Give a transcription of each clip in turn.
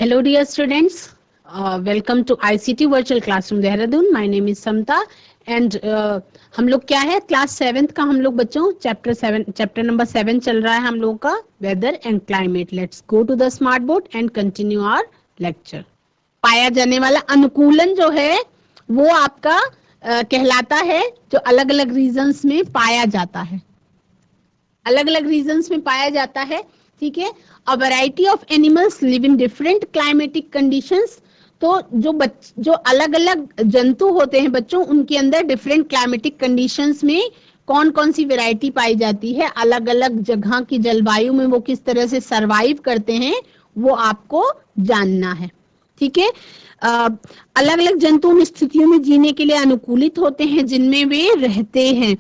Hello dear students, welcome to ICT Virtual Classroom Dehradun. My name is Samta and हम लोग क्या है class 7th का हम लोग बच्चों चैप्टर नंबर 7 चल रहा है हम लोगों का weather and climate. Let's go to the smart board and continue our lecture. पाया जाने वाला अनुकूलन जो है वो आपका कहलाता है जो अलग अलग रीजन्स में पाया जाता है, अलग अलग रीजन्स में पाया जाता है. ठीक है. A variety of animals live in different climatic conditions. तो जो अलग अलग जंतु होते हैं बच्चों उनके अंदर डिफरेंट क्लाइमेटिक कंडीशंस में कौन कौन सी वैरायटी पाई जाती है, अलग अलग जगह की जलवायु में वो किस तरह से सरवाइव करते हैं वो आपको जानना है. ठीक है. अलग अलग जंतु उन स्थितियों में जीने के लिए अनुकूलित होते हैं जिनमें वे रहते हैं.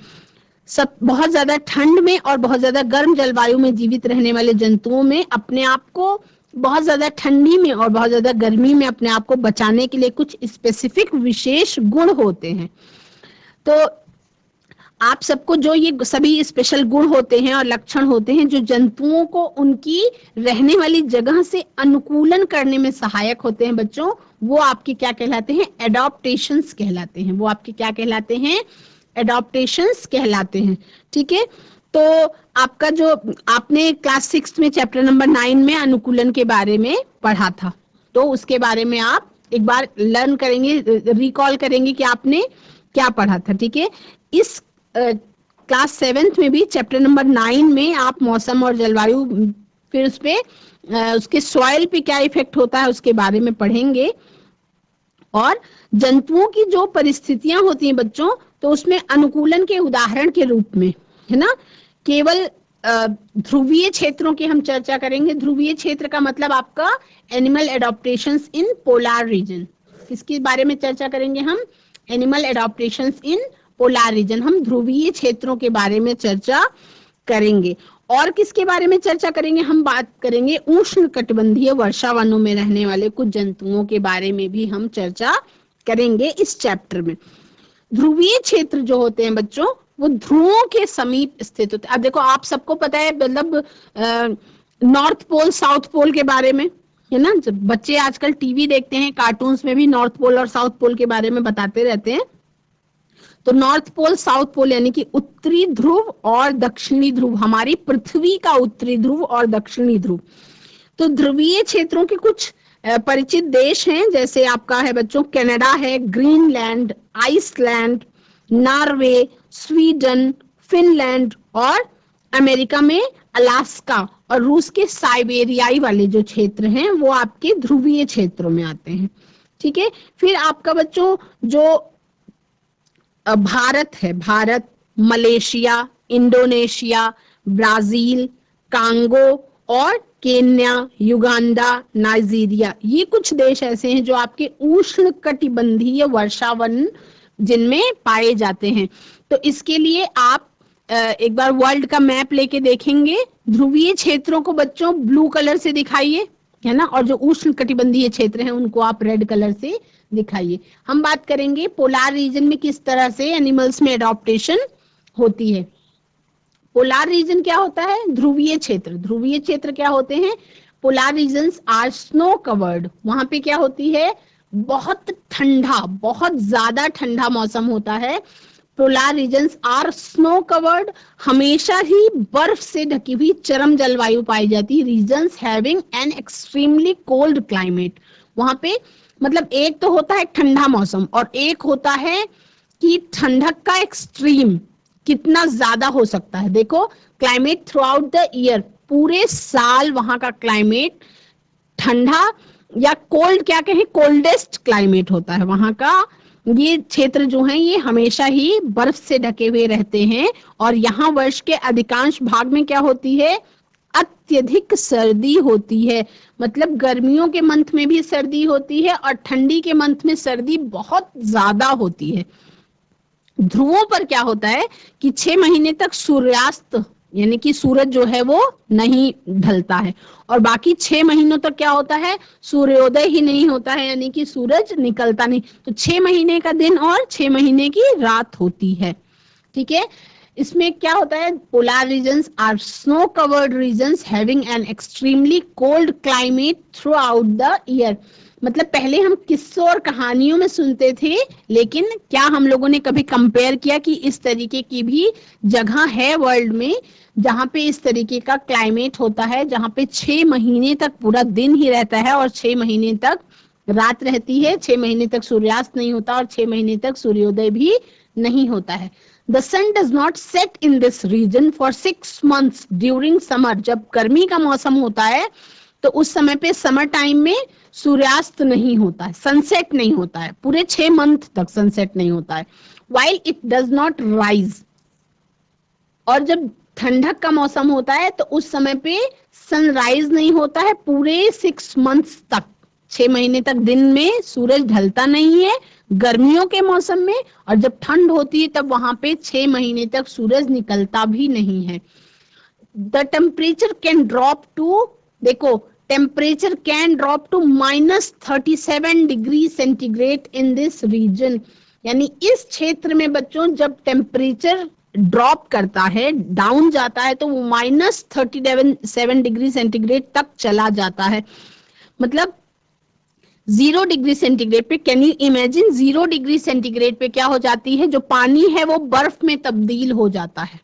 सब बहुत ज्यादा ठंड में और बहुत ज्यादा गर्म जलवायु में जीवित रहने वाले जंतुओं में अपने आप को बहुत ज्यादा ठंडी में और बहुत ज्यादा गर्मी में अपने आप को बचाने के लिए कुछ स्पेसिफिक विशेष गुण होते हैं. तो आप सबको जो ये सभी स्पेशल गुण होते हैं और लक्षण होते हैं जो जंतुओं को उनकी रहने वाली जगह से अनुकूलन करने में सहायक होते हैं बच्चों, वो आपके क्या कहलाते हैं, एडॉप्टेशंस कहलाते हैं. वो आपके क्या कहलाते हैं, एडॉप्टेशंस कहलाते हैं. ठीक है. तो आपका जो आपने क्लास 6 में चैप्टर नंबर 9 में अनुकूलन के बारे में पढ़ा था, तो उसके बारे में आप एक बार लर्न करेंगे, रिकॉल करेंगे कि आपने क्या पढ़ा था. ठीक है. इस क्लास 7th में भी चैप्टर नंबर 9 में आप मौसम और जलवायु, फिर उस पे उसके सॉइल पे क्या इफेक्ट होता है उसके बारे में पढ़ेंगे. और जंतुओं की जो परिस्थितियां होती हैं बच्चों, तो उसमें अनुकूलन के उदाहरण के रूप में है ना, केवल ध्रुवीय क्षेत्रों की हम चर्चा करेंगे. ध्रुवीय क्षेत्र का मतलब आपका animal adaptations in polar region. किसके बारे में चर्चा करेंगे हम, animal adaptations in polar region. हम ध्रुवीय क्षेत्रों के बारे में चर्चा करेंगे. और किसके बारे में चर्चा करेंगे, हम बात करेंगे उष्ण कटिबंधीय वर्षावनों में रहने वाले कुछ जंतुओं के बारे में भी हम चर्चा करेंगे इस चैप्टर में. ध्रुवीय क्षेत्र जो होते हैं बच्चों वो ध्रुवों के समीप स्थित होते हैं. अब देखो आप सबको पता है मतलब नॉर्थ पोल साउथ पोल के बारे में है ना, जब बच्चे आजकल टीवी देखते हैं कार्टून्स में भी नॉर्थ पोल और साउथ पोल के बारे में बताते रहते हैं. तो नॉर्थ पोल साउथ पोल यानी कि उत्तरी ध्रुव और दक्षिणी ध्रुव, हमारी पृथ्वी का उत्तरी ध्रुव और दक्षिणी ध्रुव. तो ध्रुवीय क्षेत्रों के कुछ परिचित देश हैं, जैसे आपका है बच्चों कनाडा है, Greenland, Iceland, Norway, Sweden, Finland और अमेरिका में अलास्का और रूस के साइबेरियाई वाले जो क्षेत्र हैं वो आपके ध्रुवीय क्षेत्रों में आते हैं. ठीक है. फिर आपका बच्चों जो भारत है, Bharat, Malaysia, Indonesia, Brazil, Congo और केन्या, युगांडा, नाइजीरिया, ये कुछ देश ऐसे हैं जो आपके उष्ण कटिबंधीय वर्षावन जिनमें पाए जाते हैं. तो इसके लिए आप एक बार वर्ल्ड का मैप लेके देखेंगे. ध्रुवीय क्षेत्रों को बच्चों ब्लू कलर से दिखाइए है ना, और जो उष्ण कटिबंधीय क्षेत्र हैं उनको आप रेड कलर से दिखाइए. हम बात करेंगे पोलर रीजन में किस तरह से एनिमल्स में एडॉप्टेशन होती है. पोलर रीजन क्या होता है, ध्रुवीय क्षेत्र. ध्रुवीय क्षेत्र क्या होते हैं, polar regions are snow covered. वहां पे क्या होती है, बहुत ठंडा, बहुत ज्यादा ठंडा मौसम होता है. Polar regions are snow covered, हमेशा ही बर्फ से ढकी हुई चरम जलवायु पाई जाती है. Regions having an extremely cold climate. वहां पे मतलब एक तो होता है ठंडा मौसम और एक होता है कि ठंडक का एक्सट्रीम कितना ज्यादा हो सकता है. देखो climate throughout the year, पूरे साल वहां का क्लाइमेट ठंडा या कोल्ड क्या कहें, कोल्डेस्ट क्लाइमेट होता है वहां का. ये क्षेत्र जो है ये हमेशा ही बर्फ से ढके हुए रहते हैं. और यहाँ वर्ष के अधिकांश भाग में क्या होती है, अत्यधिक सर्दी होती है. मतलब गर्मियों के मंथ में भी सर्दी होती है और ठंडी के मंथ में सर्दी बहुत ज्यादा होती है. ध्रुवों पर क्या होता है कि 6 महीने तक सूर्यास्त यानी कि सूरज जो है वो नहीं ढलता है और बाकी 6 महीनों तक क्या होता है, सूर्योदय ही नहीं होता है, यानी कि सूरज निकलता नहीं. तो 6 महीने का दिन और 6 महीने की रात होती है. ठीक है. इसमें क्या होता है, polar regions are snow covered regions having an extremely cold climate throughout the year. मतलब पहले हम किस्सों और कहानियों में सुनते थे, लेकिन क्या हम लोगों ने कभी कंपेयर किया कि इस तरीके की भी जगह है वर्ल्ड में जहां पे इस तरीके का क्लाइमेट होता है, जहां पे 6 महीने तक पूरा दिन ही रहता है और 6 महीने तक रात रहती है, 6 महीने तक सूर्यास्त नहीं होता और 6 महीने तक सूर्योदय भी नहीं होता है। The sun does not set in this region for 6 months during summer। जब गर्मी का मौसम होता है तो उस समय पे समर टाइम में सूर्यास्त नहीं होता है, सनसेट नहीं होता है, पूरे 6 मंथ तक सनसेट नहीं होता है। While it does not rise। और जब ठंडक का मौसम होता है तो उस समय पे सनराइज नहीं होता है पूरे 6 मंथ्स तक, 6 महीने तक दिन में सूरज ढलता नहीं है गर्मियों के मौसम में, और जब ठंड होती है तब वहां पे 6 महीने तक सूरज निकलता भी नहीं है। The temperature can drop to, देखो temperature can drop to -37 degree centigrade in this region. यानी इस क्षेत्र में बच्चों जब टेम्परेचर ड्रॉप करता है, डाउन जाता है, तो वो -37 डिग्री सेंटीग्रेड तक चला जाता है। मतलब 0 डिग्री सेंटीग्रेड पे, can you imagine 0 degree centigrade पे क्या हो जाती है, जो पानी है वो बर्फ में तब्दील हो जाता है।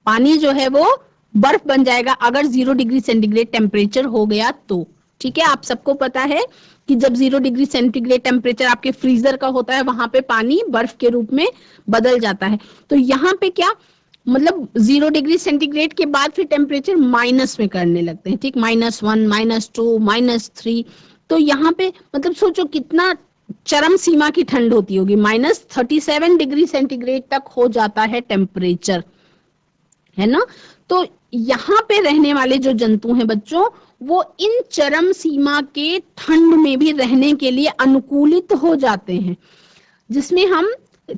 पानी जो है वो बर्फ बन जाएगा अगर 0 डिग्री सेंटीग्रेड टेम्परेचर हो गया तो। ठीक है, आप सबको पता है कि जब 0 डिग्री सेंटीग्रेड टेम्परेचर आपके फ्रीजर का होता है वहां पे पानी बर्फ के रूप में बदल जाता है। तो यहाँ पे क्या मतलब 0 डिग्री सेंटीग्रेड के बाद फिर टेम्परेचर माइनस में करने लगते हैं। ठीक, -1, -2, -3। तो यहाँ पे मतलब सोचो कितना चरम सीमा की ठंड होती होगी, -37 डिग्री सेंटीग्रेड तक हो जाता है टेम्परेचर, है ना। तो यहाँ पे रहने वाले जो जंतु हैं बच्चों, वो इन चरम सीमा के ठंड में भी रहने के लिए अनुकूलित हो जाते हैं। जिसमें हम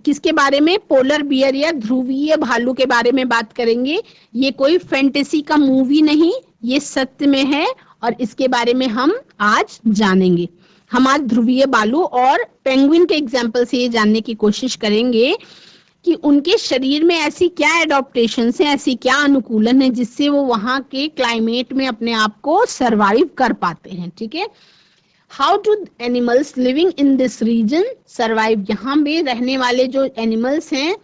किसके बारे में, पोलर बियर या ध्रुवीय भालू के बारे में बात करेंगे। ये कोई फैंटेसी का मूवी नहीं, ये सत्य में है और इसके बारे में हम आज जानेंगे। हम आज ध्रुवीय भालू और पेंगुइन के एग्जाम्पल से ये जानने की कोशिश करेंगे कि उनके शरीर में ऐसी क्या एडॉप्टेशन है, ऐसी क्या अनुकूलन है जिससे वो वहां के क्लाइमेट में अपने आप को सरवाइव कर पाते हैं। ठीक है, how to animals living in this region survive. यहाँ पे रहने वाले जो एनिमल्स हैं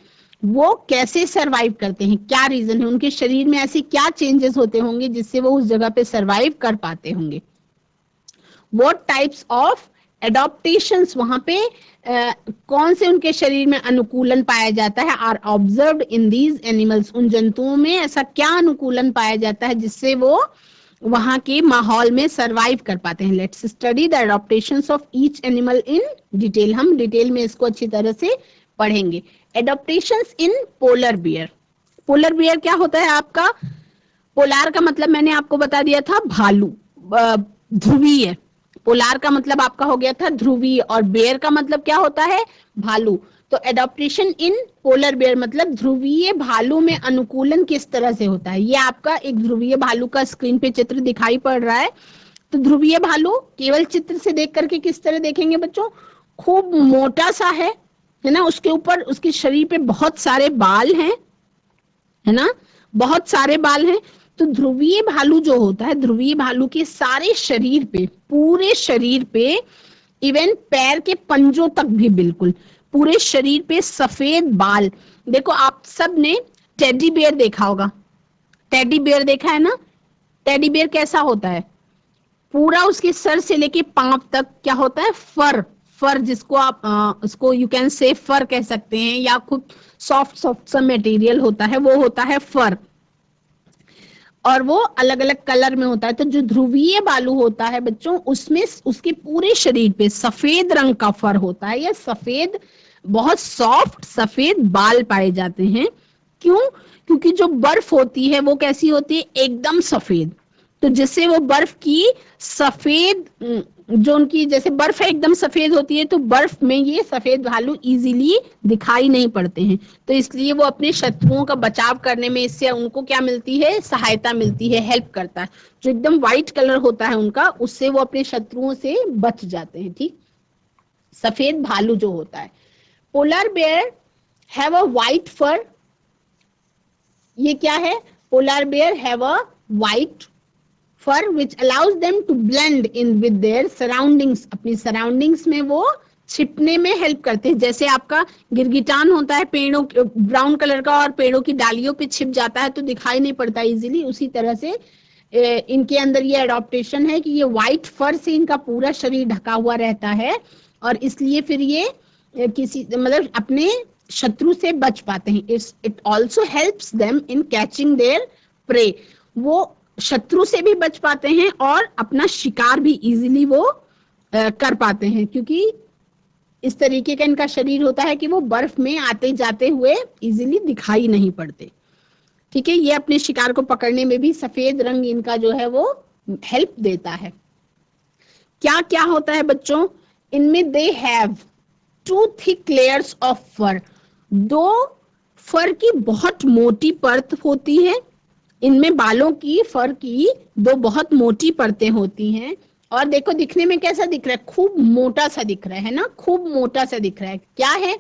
वो कैसे सरवाइव करते हैं, क्या रीजन है, उनके शरीर में ऐसे क्या चेंजेस होते होंगे जिससे वो उस जगह पे सरवाइव कर पाते होंगे। व्हाट टाइप्स ऑफ एडॉप्टेशंस, वहां पे कौन से उनके शरीर में अनुकूलन पाया जाता है, are observed in these animals. उन जंतुओं में ऐसा क्या अनुकूलन पाया जाता है जिससे वो वहां के माहौल में सरवाइव कर पाते हैं। Let's study the adaptations of each animal in detail. हम डिटेल में इसको अच्छी तरह से पढ़ेंगे। Adaptations in polar bear. Polar bear क्या होता है आपका, पोलार का मतलब मैंने आपको बता दिया था भालू, ध्रुवीय। पोलार का मतलब आपका हो गया था ध्रुवीय और बेयर का मतलब क्या होता है, भालू। तो एडॉप्टेशन इन पोलर बेयर मतलब ध्रुवीय भालू में अनुकूलन किस तरह से होता है। ये आपका एक ध्रुवीय भालू का स्क्रीन पे चित्र दिखाई पड़ रहा है। तो ध्रुवीय भालू केवल चित्र से देख करके किस तरह देखेंगे बच्चों, खूब मोटा सा है ना, उसके ऊपर उसके शरीर पे बहुत सारे बाल हैं, है ना, बहुत सारे बाल हैं। तो ध्रुवीय भालू जो होता है, ध्रुवीय भालू के सारे शरीर पे, पूरे शरीर पे, इवन पैर के पंजों तक भी बिल्कुल पूरे शरीर पे सफेद बाल। देखो आप सब ने टेडी बियर देखा होगा, टेडी बियर देखा है ना। टेडी बियर कैसा होता है, पूरा उसके सर से लेके पांव तक क्या होता है, फर। फर जिसको आप उसको यू कैन से फर कह सकते हैं, या खूब सॉफ्ट सॉफ्ट सा मटेरियल होता है, वो होता है फर। और वो अलग अलग कलर में होता है। तो जो ध्रुवीय भालू होता है बच्चों, उसमें उसके पूरे शरीर पे सफेद रंग का फर होता है, या सफेद बहुत सॉफ्ट सफेद बाल पाए जाते हैं। क्यों, क्योंकि जो बर्फ होती है वो कैसी होती है, एकदम सफेद। तो जिससे वो बर्फ की सफेद, जो उनकी जैसे बर्फ एकदम सफेद होती है, तो बर्फ में ये सफेद भालू इजीली दिखाई नहीं पड़ते हैं। तो इसलिए वो अपने शत्रुओं का बचाव करने में इससे उनको क्या मिलती है, सहायता मिलती है, हेल्प करता है। जो एकदम व्हाइट कलर होता है उनका, उससे वो अपने शत्रुओं से बच जाते हैं। ठीक, सफेद भालू जो होता है। Polar bear have a white fur ये क्या है? Polar bear have a white fur which allows them to blend in with their surroundings, अपनी सराउंडिंग्स में वो छिपने में हेल्प करते हैं। जैसे आपका गिरगिटान होता है पेड़ों ब्राउन कलर का और पेड़ों की डालियों पे छिप जाता है तो दिखाई नहीं पड़ता इजीली, उसी तरह से इनके अंदर ये एडॉप्टेशन है कि ये व्हाइट फर से इनका पूरा शरीर ढका हुआ रहता है और इसलिए फिर ये किसी मतलब अपने शत्रु से बच पाते हैं। It also helps them in catching there pray, वो शत्रु से भी बच पाते हैं और अपना शिकार भी इजीली वो कर पाते हैं, क्योंकि इस तरीके का इनका शरीर होता है कि वो बर्फ में आते जाते हुए इजीली दिखाई नहीं पड़ते। ठीक है, ये अपने शिकार को पकड़ने में भी सफेद रंग इनका जो है वो हेल्प देता है। क्या क्या होता है बच्चों इनमें? They have 2 thick layers of fur, 2 fur की बहुत मोटी परत होती है। इनमें बालों की, फर की 2 बहुत मोटी परतें होती हैं। और देखो दिखने में कैसा दिख रहा है? खूब मोटा सा दिख रहा है ना, खूब मोटा सा दिख रहा है। क्या है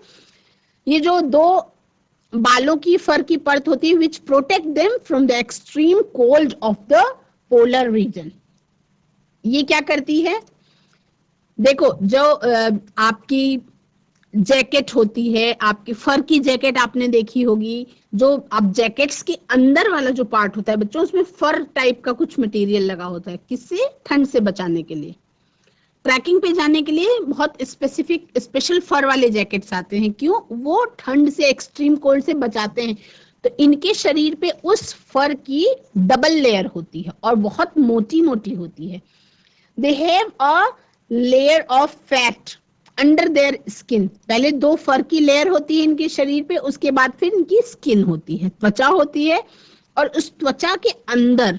ये? जो 2 बालों की फर की परत होती है विच protect them from the extreme cold of the polar region. ये क्या करती है? देखो जो आपकी जैकेट होती है, आपकी फर की जैकेट आपने देखी होगी, जो आप जैकेट्स के अंदर वाला जो पार्ट होता है बच्चों उसमें फर टाइप का कुछ मटेरियल लगा होता है, किससे? ठंड से बचाने के लिए। ट्रैकिंग पे जाने के लिए बहुत स्पेसिफिक स्पेशल फर वाले जैकेट्स आते हैं। क्यों? वो ठंड से, एक्सट्रीम कोल्ड से बचाते हैं। तो इनके शरीर पे उस फर की डबल लेयर होती है और बहुत मोटी मोटी होती है। They have a layer of fat under their skin, पहले 2 फर की लेयर होती है इनके शरीर पे, उसके बाद फिर इनकी स्किन होती है, त्वचा होती है, और उस त्वचा के अंदर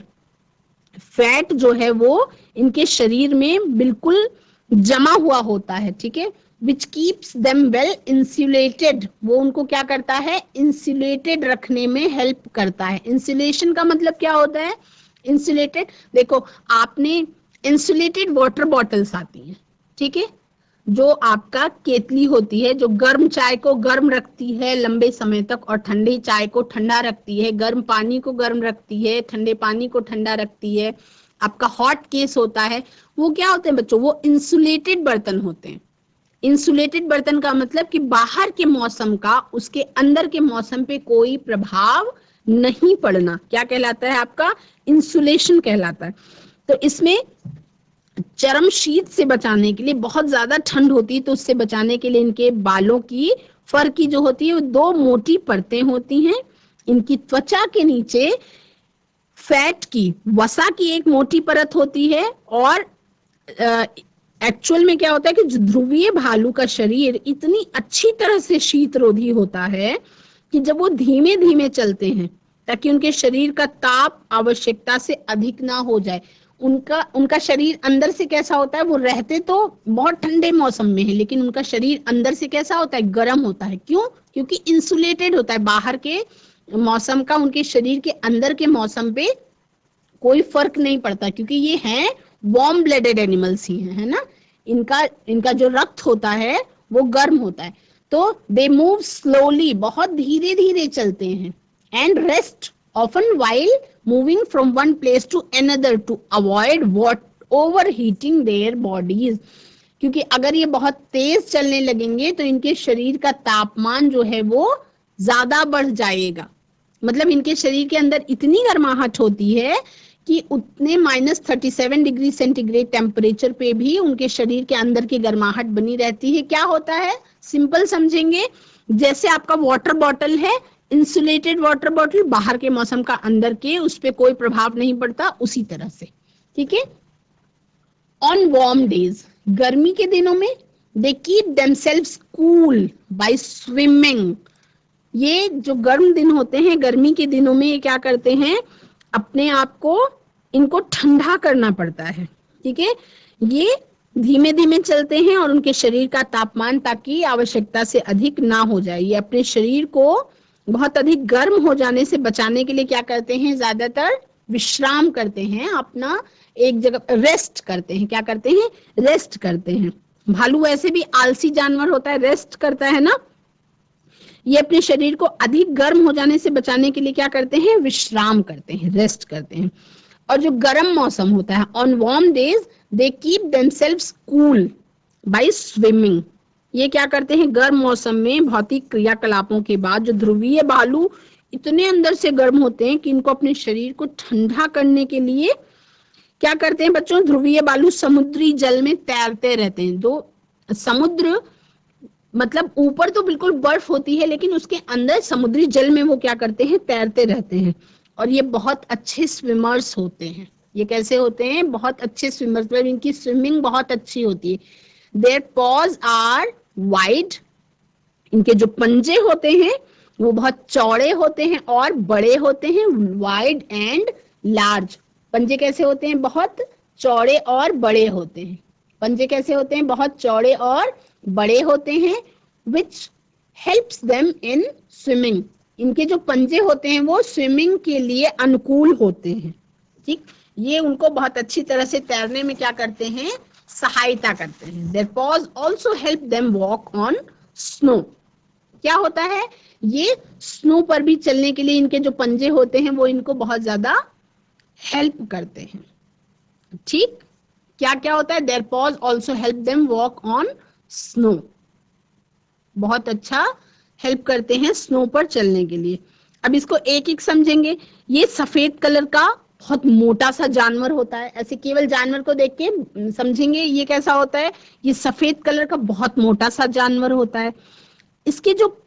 फैट जो है वो इनके शरीर में बिल्कुल जमा हुआ होता है। ठीक है, which keeps them well insulated, वो उनको क्या करता है? इंसुलेटेड रखने में हेल्प करता है। इंसुलेशन का मतलब क्या होता है? इंसुलेटेड, देखो आपने इंसुलेटेड वाटर बॉटल्स आती हैं, ठीक है, जो आपका केतली होती है जो गर्म चाय को गर्म रखती है लंबे समय तक और ठंडी चाय को ठंडा रखती है, गर्म पानी को गर्म रखती है, ठंडे पानी को ठंडा रखती है। आपका हॉट केस होता है, वो क्या होते हैं बच्चों? वो इंसुलेटेड बर्तन होते हैं। इंसुलेटेड बर्तन का मतलब कि बाहर के मौसम का उसके अंदर के मौसम पे कोई प्रभाव नहीं पड़ना, क्या कहलाता है? आपका इंसुलेशन कहलाता है। तो इसमें चरम शीत से बचाने के लिए, बहुत ज्यादा ठंड होती है तो उससे बचाने के लिए इनके बालों की, फर की जो होती है वो 2 मोटी परतें होती हैं। इनकी त्वचा के नीचे फैट की, वसा की एक मोटी परत होती है। और एक्चुअल में क्या होता है कि जो ध्रुवीय भालू का शरीर इतनी अच्छी तरह से शीतरोधी होता है कि जब वो धीमे धीमे चलते हैं ताकि उनके शरीर का ताप आवश्यकता से अधिक ना हो जाए, उनका शरीर अंदर से कैसा होता है? वो रहते तो बहुत ठंडे मौसम में है लेकिन उनका शरीर अंदर से कैसा होता है? गर्म होता है। क्यों? क्योंकि इंसुलेटेड होता है, बाहर के मौसम का उनके शरीर के अंदर के मौसम पे कोई फर्क नहीं पड़ता, क्योंकि ये हैं वार्म ब्लडेड एनिमल्स ही हैं, है ना। इनका जो रक्त होता है वो गर्म होता है। तो दे मूव स्लोली, बहुत धीरे धीरे चलते हैं। And rest often while moving from one place to another to avoid what overheating their bodies, क्योंकि अगर ये बहुत तेज चलने लगेंगे तो इनके शरीर का तापमान जो है वो ज्यादा बढ़ जाएगा। मतलब इनके शरीर के अंदर इतनी गर्माहट होती है कि उतने -37 डिग्री सेंटीग्रेड टेम्परेचर पे भी उनके शरीर के अंदर की गर्माहट बनी रहती है। क्या होता है? सिंपल समझेंगे, जैसे आपका वाटर बॉटल है, इंसुलेटेड वाटर बॉटल, बाहर के मौसम का अंदर के उस पे कोई प्रभाव नहीं पड़ता, उसी तरह से। ठीक है। ऑन वार्म डेज, गर्मी के दिनों में, they keep themselves cool by swimming. ये जो गर्म दिन होते हैं, गर्मी के दिनों में ये क्या करते हैं? अपने आप को, इनको ठंडा करना पड़ता है। ठीक है, ये धीमे धीमे चलते हैं और उनके शरीर का तापमान ताकि आवश्यकता से अधिक ना हो जाए। ये अपने शरीर को बहुत अधिक गर्म हो जाने से बचाने के लिए क्या करते हैं? ज्यादातर विश्राम करते हैं, अपना एक जगह रेस्ट करते हैं। क्या करते हैं? रेस्ट करते हैं। भालू वैसे भी आलसी जानवर होता है, रेस्ट करता है ना। ये अपने शरीर को अधिक गर्म हो जाने से बचाने के लिए क्या करते हैं, विश्राम करते हैं, रेस्ट करते हैं। और जो गर्म मौसम होता है, on warm days they keep themselves cool by swimming. ये क्या करते हैं, गर्म मौसम में भौतिक क्रियाकलापों के बाद जो ध्रुवीय बालू इतने अंदर से गर्म होते हैं कि इनको अपने शरीर को ठंडा करने के लिए क्या करते हैं बच्चों, ध्रुवीय बालू समुद्री जल में तैरते रहते हैं। जो समुद्र मतलब ऊपर तो बिल्कुल बर्फ होती है, लेकिन उसके अंदर समुद्री जल में वो क्या करते हैं, तैरते रहते हैं। और ये बहुत अच्छे स्विमर्स होते हैं। ये कैसे होते हैं, बहुत अच्छे स्विमर्स, मतलब इनकी स्विमिंग बहुत अच्छी होती है। देयर पॉज आर वाइड, इनके जो पंजे होते हैं वो बहुत चौड़े होते हैं और बड़े होते हैं। वाइड एंड लार्ज, पंजे कैसे होते हैं, बहुत चौड़े और बड़े होते हैं। पंजे कैसे होते हैं, बहुत चौड़े और बड़े होते हैं। Which helps them in swimming, इनके जो पंजे होते हैं वो स्विमिंग के लिए अनुकूल होते हैं। ठीक, ये उनको बहुत अच्छी तरह से तैरने में क्या करते हैं, सहायता करते हैं। Their paws also help them walk on snow. क्या होता है, ये स्नो पर भी चलने के लिए इनके जो पंजे होते हैं वो इनको बहुत ज्यादा हेल्प करते हैं। ठीक, क्या क्या होता है, their paws also help them walk on snow, बहुत अच्छा हेल्प करते हैं स्नो पर चलने के लिए। अब इसको एक एक समझेंगे। ये सफेद कलर का बहुत मोटा सा जानवर होता है। ऐसे केवल जानवर को देख के समझेंगे ये कैसा होता है। ये सफेद कलर का बहुत मोटा सा जानवर होता है। इसके जो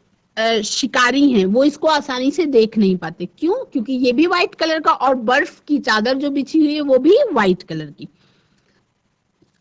शिकारी हैं वो इसको आसानी से देख नहीं पाते। क्यों, क्योंकि ये भी व्हाइट कलर का और बर्फ की चादर जो बिछी हुई है वो भी व्हाइट कलर की।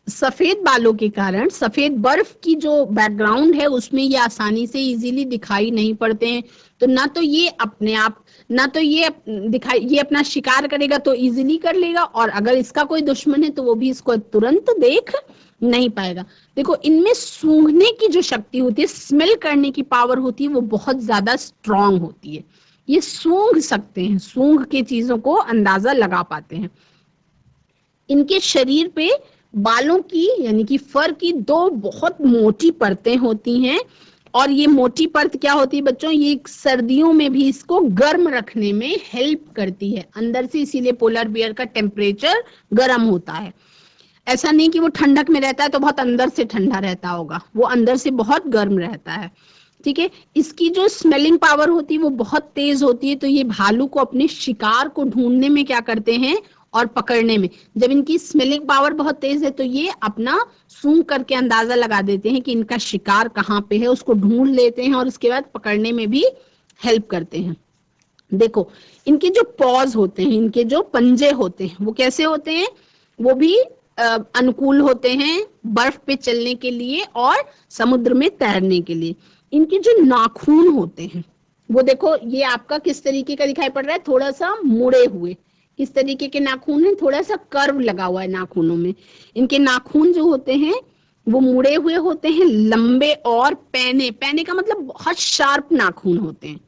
सफेद बालों के कारण सफेद बर्फ की जो बैकग्राउंड है उसमें ये आसानी से इजीली दिखाई नहीं पड़ते हैं। तो ना तो ये अपने आप, ना तो ये दिखाई, ये अपना शिकार करेगा तो इजीली कर लेगा, और अगर इसका कोई दुश्मन है तो वो भी इसको तुरंत देख नहीं पाएगा। देखो, इनमें सूंघने की जो शक्ति होती है, स्मेल करने की पावर होती है, वो बहुत ज्यादा स्ट्रांग होती है। ये सूंघ सकते हैं, सूंघ के चीजों को अंदाजा लगा पाते हैं। इनके शरीर पे बालों की यानी कि फर की दो बहुत मोटी परतें होती हैं, और ये मोटी परत क्या होती है बच्चों, ये सर्दियों में भी इसको गर्म रखने में हेल्प करती है अंदर से। इसीलिए पोलर बियर का टेम्परेचर गर्म होता है। ऐसा नहीं कि वो ठंडक में रहता है तो बहुत अंदर से ठंडा रहता होगा, वो अंदर से बहुत गर्म रहता है। ठीक है, इसकी जो स्मेलिंग पावर होती है वो बहुत तेज होती है। तो ये भालू को अपने शिकार को ढूंढने में क्या करते हैं और पकड़ने में, जब इनकी स्मेलिंग पावर बहुत तेज है तो ये अपना सूंघ करके अंदाजा लगा देते हैं कि इनका शिकार कहाँ पे है, उसको ढूंढ लेते हैं और उसके बाद पकड़ने में भी हेल्प करते हैं। देखो, इनके जो पॉज होते हैं, इनके जो पंजे होते हैं वो कैसे होते हैं, वो भी अनुकूल होते हैं बर्फ पे चलने के लिए और समुद्र में तैरने के लिए। इनके जो नाखून होते हैं वो देखो, ये आपका किस तरीके का दिखाई पड़ रहा है, थोड़ा सा मुड़े हुए। किस तरीके के नाखून हैं, थोड़ा सा कर्व लगा हुआ है नाखूनों में। इनके नाखून जो होते हैं वो मुड़े हुए होते हैं, लंबे और पैने, पैने का मतलब बहुत शार्प नाखून होते हैं।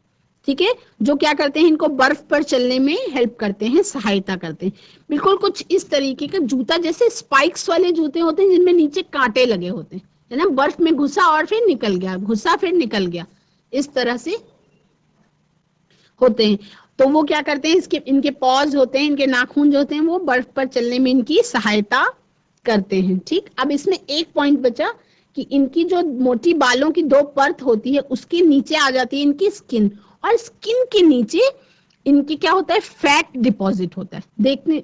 ठीक है, जो क्या करते हैं, इनको बर्फ पर चलने में हेल्प करते हैं, सहायता करते हैं। बिल्कुल कुछ इस तरीके का जूता, जैसे स्पाइक्स वाले जूते होते हैं जिनमें नीचे कांटे लगे होते हैं, है ना, बर्फ में घुसा और फिर निकल गया, घुसा फिर निकल गया, इस तरह से होते हैं। तो वो क्या करते हैं, इनके पॉज होते हैं, इनके नाखून जो होते हैं वो बर्फ पर चलने में इनकी सहायता करते हैं। ठीक, अब इसमें एक पॉइंट बचा कि इनकी जो मोटी बालों की दो परत होती है उसके नीचे आ जाती है इनकी स्किन, और स्किन के नीचे इनकी क्या होता है, फैट डिपॉजिट होता है।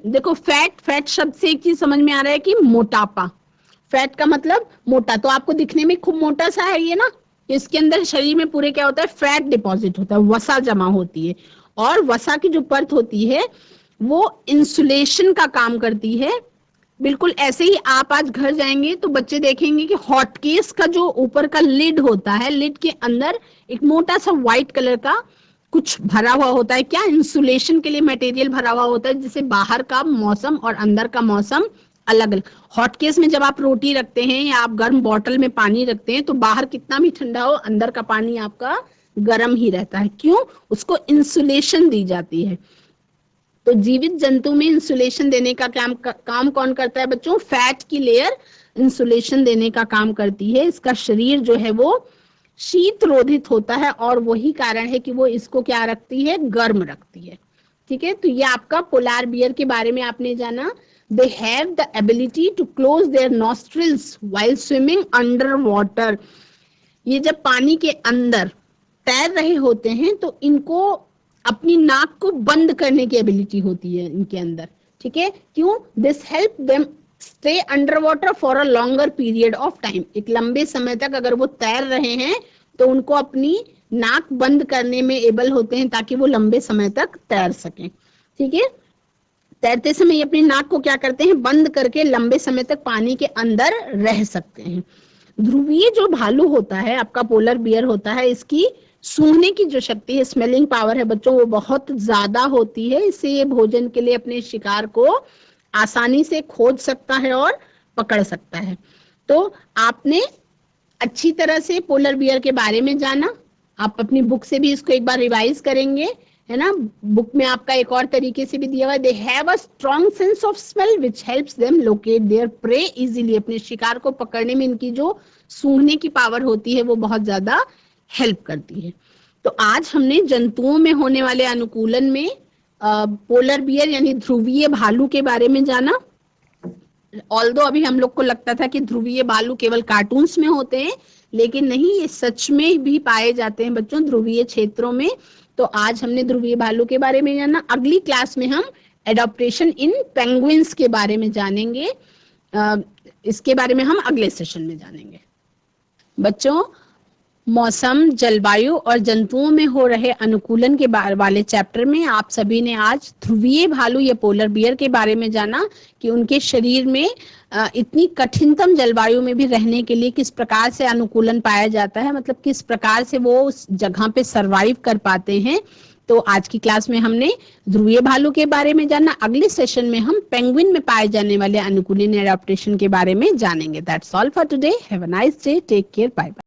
देखो, फैट शब्द से एक चीज समझ में आ रहा है कि मोटापा। फैट का मतलब मोटा, तो आपको दिखने में खूब मोटा सा है ये ना, इसके अंदर शरीर में पूरे क्या होता है, फैट डिपॉजिट होता है, वसा जमा होती है। और वसा की जो परत होती है वो इंसुलेशन का काम करती है। बिल्कुल ऐसे ही आप आज घर जाएंगे तो बच्चे देखेंगे कि हॉटकेस का जो ऊपर का लिड होता है, लिड के अंदर एक मोटा सा व्हाइट कलर का कुछ भरा हुआ होता है। क्या, इंसुलेशन के लिए मटेरियल भरा हुआ होता है, जिससे बाहर का मौसम और अंदर का मौसम अलग अलग। हॉटकेस में जब आप रोटी रखते हैं या आप गर्म बॉटल में पानी रखते हैं तो बाहर कितना भी ठंडा हो, अंदर का पानी आपका गर्म ही रहता है। क्यों, उसको इंसुलेशन दी जाती है। तो जीवित जंतु में इंसुलेशन देने का काम कौन करता है बच्चों, फैट की लेयर इंसुलेशन देने का काम करती है। इसका शरीर जो है वो शीत रोधित होता है और वही कारण है कि वो इसको क्या रखती है, गर्म रखती है। ठीक है, तो ये आपका पोलार बियर के बारे में आपने जाना। They have the ability to close their nostrils while swimming under water. ये जब पानी के अंदर तैर रहे होते हैं तो इनको अपनी नाक को बंद करने की एबिलिटी होती है इनके अंदर। ठीक है, क्यों? This help them stay under water for a longer period of time. एक लंबे समय तक अगर वो तैर रहे हैं तो उनको अपनी नाक बंद करने में एबल होते हैं ताकि वो लंबे समय तक तैर सकें। ठीक है, तैरते समय ये अपनी नाक को क्या करते हैं, बंद करके लंबे समय तक पानी के अंदर रह सकते हैं। ध्रुवीय जो भालू होता है आपका, पोलर बियर होता है, इसकी सूंघने की जो शक्ति है, स्मेलिंग पावर है बच्चों, वो बहुत ज्यादा होती है। इससे ये भोजन के लिए अपने शिकार को आसानी से खोज सकता है और पकड़ सकता है। तो आपने अच्छी तरह से पोलर बियर के बारे में जाना। आप अपनी बुक से भी इसको एक बार रिवाइज करेंगे, है ना। बुक में आपका एक और तरीके से भी दिया हुआ है, they have a strong sense of smell which helps them locate there pray easily. अपने शिकार को पकड़ने में इनकी जो सूंघने की पावर होती है वो बहुत ज्यादा हेल्प करती है। तो आज हमने जंतुओं में होने वाले अनुकूलन में पोलर बियर यानी ध्रुवीय भालू के बारे में जाना। ऑल्दो अभी हम लोग को लगता था कि ध्रुवीय भालू केवल कार्टून्स में होते हैं, लेकिन नहीं, ये सच में भी पाए जाते हैं बच्चों ध्रुवीय क्षेत्रों में। तो आज हमने ध्रुवीय भालू के बारे में जाना। अगली क्लास में हम एडॉप्टेशन इन पेंगुइन्स के बारे में जानेंगे। इसके बारे में हम अगले सेशन में जानेंगे। बच्चों, मौसम, जलवायु और जंतुओं में हो रहे अनुकूलन के वाले चैप्टर में आप सभी ने आज ध्रुवीय भालू या पोलर बियर के बारे में जाना कि उनके शरीर में इतनी कठिनतम जलवायु में भी रहने के लिए किस प्रकार से अनुकूलन पाया जाता है, मतलब किस प्रकार से वो उस जगह पे सरवाइव कर पाते हैं। तो आज की क्लास में हमने ध्रुवीय भालू के बारे में जाना। अगले सेशन में हम पेंगुइन में पाए जाने वाले अनुकूलन एडाप्टेशन के बारे में जानेंगे। That's all for today. Have a nice day. Take care. Bye bye.